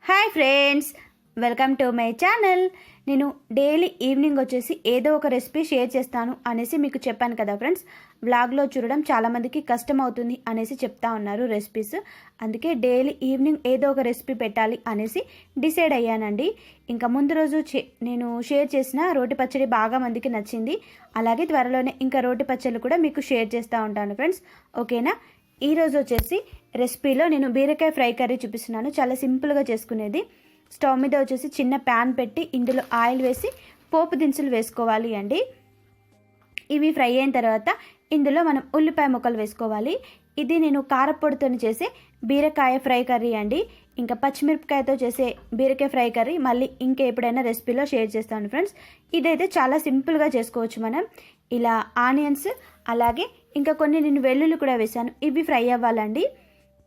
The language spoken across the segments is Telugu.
Hi friends, welcome to my channel. నేను డైలీ ఈవినింగ్ వచ్చేసి ఏదో ఒక రెసిపీ షేర్ చేస్తాను అనేసి మీకు చెప్పాను కదా ఫ్రెండ్స్. వ్లాగ్లో చూడడం చాలామందికి కష్టం అవుతుంది అనేసి చెప్తా ఉన్నారు రెసిపీస్. అందుకే డైలీ ఈవినింగ్ ఏదో ఒక రెసిపీ పెట్టాలి అనేసి డిసైడ్ అయ్యానండి. ఇంకా ముందు రోజు నేను షేర్ చేసిన రోటి పచ్చడి బాగా మందికి నచ్చింది. అలాగే త్వరలోనే ఇంకా రోటి పచ్చళ్ళు కూడా మీకు షేర్ చేస్తూ ఉంటాను ఫ్రెండ్స్. ఓకేనా? ఈరోజు వచ్చేసి రెసిపీలో నేను బీరకాయ ఫ్రై కర్రీ చూపిస్తున్నాను. చాలా సింపుల్గా చేసుకునేది. స్టవ్ మీద వచ్చేసి చిన్న ప్యాన్ పెట్టి ఇందులో ఆయిల్ వేసి పోపు దినుసులు వేసుకోవాలి అండి. ఇవి ఫ్రై అయిన తర్వాత ఇందులో మనం ఉల్లిపాయ ముక్కలు వేసుకోవాలి. ఇది నేను కారపొడితో చేసే బీరకాయ ఫ్రై కర్రీ అండి. ఇంకా పచ్చిమిరపకాయతో చేసే బీరకాయ ఫ్రై కర్రీ మళ్ళీ ఇంకా ఎప్పుడైనా రెసిపీలో షేర్ చేస్తాను ఫ్రెండ్స్. ఇదైతే చాలా సింపుల్గా చేసుకోవచ్చు మనం. ఇలా ఆనియన్స్ అలాగే ఇంకా కొన్ని నేను వెల్లుల్లి కూడా వేసాను. ఇవి ఫ్రై అవ్వాలండి.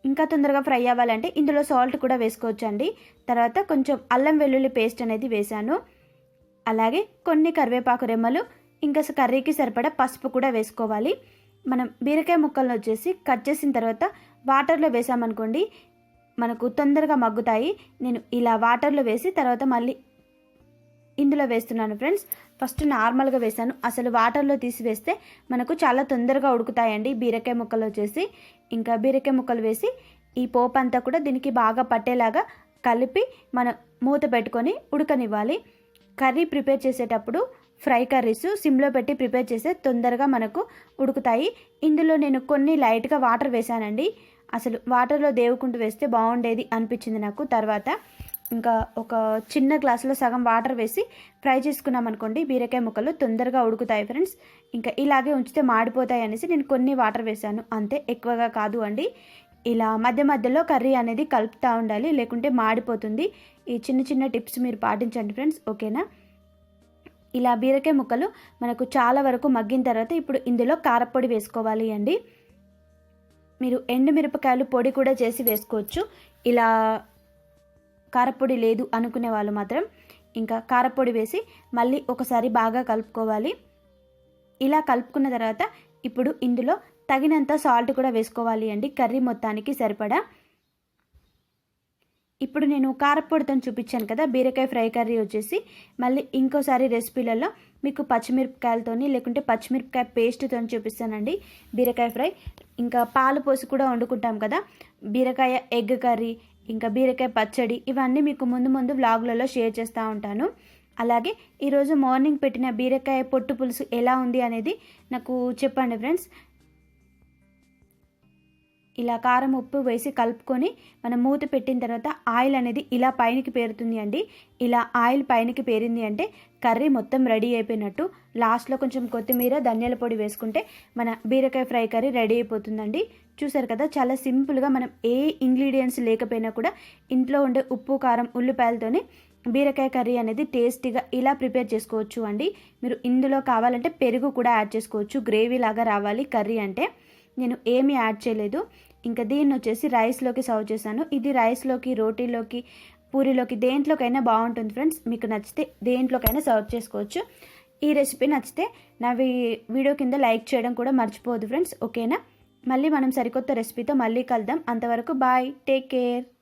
ఇంకా తొందరగా ఫ్రై అవ్వాలంటే ఇందులో సాల్ట్ కూడా వేసుకోవచ్చు అండి. తర్వాత కొంచెం అల్లం వెల్లుల్లి పేస్ట్ అనేది వేసాను. అలాగే కొన్ని కరివేపాకు రెమ్మలు, ఇంకా కర్రీకి సరిపడా పసుపు కూడా వేసుకోవాలి. మనం బీరకాయ ముక్కలను వచ్చేసి కట్ చేసిన తర్వాత వాటర్లో వేసామనుకోండి మనకు తొందరగా మగ్గుతాయి. నేను ఇలా వాటర్లో వేసి తర్వాత మళ్ళీ ఇందులో వేస్తున్నాను ఫ్రెండ్స్. ఫస్ట్ నార్మల్గా వేసాను. అసలు వాటర్లో తీసి వేస్తే మనకు చాలా తొందరగా ఉడుకుతాయండి బీరకాయ ముక్కలు వచ్చేసి. ఇంకా బీరకాయ ముక్కలు వేసి ఈ పోపు అంతా కూడా దీనికి బాగా పట్టేలాగా కలిపి మనం మూత పెట్టుకొని ఉడకనివ్వాలి. కర్రీ ప్రిపేర్ చేసేటప్పుడు ఫ్రై కర్రీస్ సిమ్లో పెట్టి ప్రిపేర్ చేస్తే తొందరగా మనకు ఉడుకుతాయి. ఇందులో నేను కొన్ని లైట్గా వాటర్ వేసానండి. అసలు వాటర్లో దేవుకుంటూ వేస్తే బాగుండేది అనిపించింది నాకు. తర్వాత ఇంకా ఒక చిన్న గ్లాసులో సగం వాటర్ వేసి ఫ్రై చేసుకున్నాం అనుకోండి బీరకాయ ముక్కలు తొందరగా ఉడుకుతాయి ఫ్రెండ్స్. ఇంకా ఇలాగే ఉంచితే మాడిపోతాయి అనేసి నేను కొన్ని వాటర్ వేసాను అంతే, ఎక్కువగా కాదు అండి. ఇలా మధ్య మధ్యలో కర్రీ అనేది కలుపుతూ ఉండాలి, లేకుంటే మాడిపోతుంది. ఈ చిన్న చిన్న టిప్స్ మీరు పాటించండి ఫ్రెండ్స్. ఓకేనా? ఇలా బీరకాయ ముక్కలు మనకు చాలా వరకు మగ్గిన తర్వాత ఇప్పుడు ఇందులో కారపొడి వేసుకోవాలి అండి. మీరు ఎండుమిరపకాయలు పొడి కూడా చేసి వేసుకోవచ్చు. ఇలా కారపొడి లేదు అనుకునే వాళ్ళు మాత్రం ఇంకా కారపొడి వేసి మళ్ళీ ఒకసారి బాగా కలుపుకోవాలి. ఇలా కలుపుకున్న తర్వాత ఇప్పుడు ఇందులో తగినంత సాల్ట్ కూడా వేసుకోవాలి అండి, కర్రీ మొత్తానికి సరిపడా. ఇప్పుడు నేను కారపొడితో చూపించాను కదా బీరకాయ ఫ్రై కర్రీ వచ్చేసి మళ్ళీ ఇంకోసారి రెసిపీలలో మీకు పచ్చిమిరపకాయలతోని లేకుంటే పచ్చిమిరపకాయ పేస్ట్తో చూపిస్తానండి బీరకాయ ఫ్రై. ఇంకా పాలు పోసి కూడా వండుకుంటాం కదా బీరకాయ ఎగ్ కర్రీ, ఇంకా బీరకాయ పచ్చడి, ఇవన్నీ మీకు ముందు వ్లాగులలో షేర్ చేస్తూ ఉంటాను. అలాగే ఈరోజు మార్నింగ్ పెట్టిన బీరకాయ పొట్టు పులుసు ఎలా ఉంది అనేది నాకు చెప్పండి ఫ్రెండ్స్. ఇలా కారం ఉప్పు వేసి కలుపుకొని మనం మూత పెట్టిన తర్వాత ఆయిల్ అనేది ఇలా పైనకి పేరుతుంది అండి. ఇలా ఆయిల్ పైనకి పేరింది అంటే కర్రీ మొత్తం రెడీ అయిపోయినట్టు. లాస్ట్లో కొంచెం కొత్తిమీర ధనియాల పొడి వేసుకుంటే మన బీరకాయ ఫ్రై కర్రీ రెడీ అయిపోతుందండి. చూసారు కదా, చాలా సింపుల్గా మనం ఏ ఇంగ్రీడియంట్స్ లేకపోయినా కూడా ఇంట్లో ఉండే ఉప్పు కారం ఉల్లిపాయలతోనే బీరకాయ కర్రీ అనేది టేస్టీగా ఇలా ప్రిపేర్ చేసుకోవచ్చు అండి. మీరు ఇందులో కావాలంటే పెరుగు కూడా యాడ్ చేసుకోవచ్చు, గ్రేవీ లాగా రావాలి కర్రీ అంటే. నేను ఏమీ యాడ్ చేయలేదు. ఇంకా దీన్ని వచ్చేసి రైస్లోకి సర్వ్ చేశాను. ఇది రైస్లోకి, రోటీలోకి, పూరీలోకి దేంట్లోకైనా బాగుంటుంది ఫ్రెండ్స్. మీకు నచ్చితే దేంట్లోకైనా సర్వ్ చేసుకోవచ్చు. ఈ రెసిపీ నచ్చితే నా వీడియో కింద లైక్ చేయడం కూడా మర్చిపోవద్దు ఫ్రెండ్స్. ఓకేనా? మళ్ళీ మనం సరికొత్త రెసిపీతో మళ్ళీ కలుద్దాం. అంతవరకు బాయ్, టేక్ కేర్.